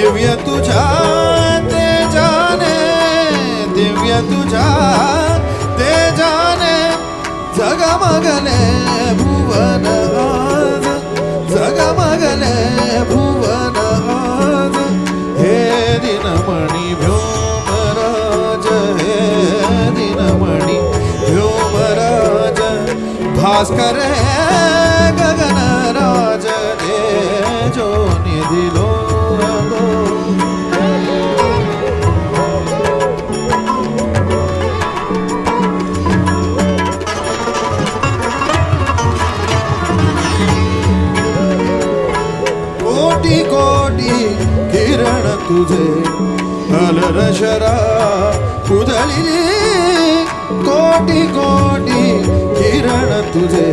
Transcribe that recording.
दिव्य तुझ्या तेजाने, दिव्य तुझ्या तेजाने जगमगले भुवन आज, जगमगले भुवन आज. हे दिनमणि व्योमराज, हे दिनमणि व्योमराज, भास्कर गगनराज तेजो निधिलो. कोटी कोटी किरण तुझे अलरशरा उधळली, कोटी कोटी किरण तुझे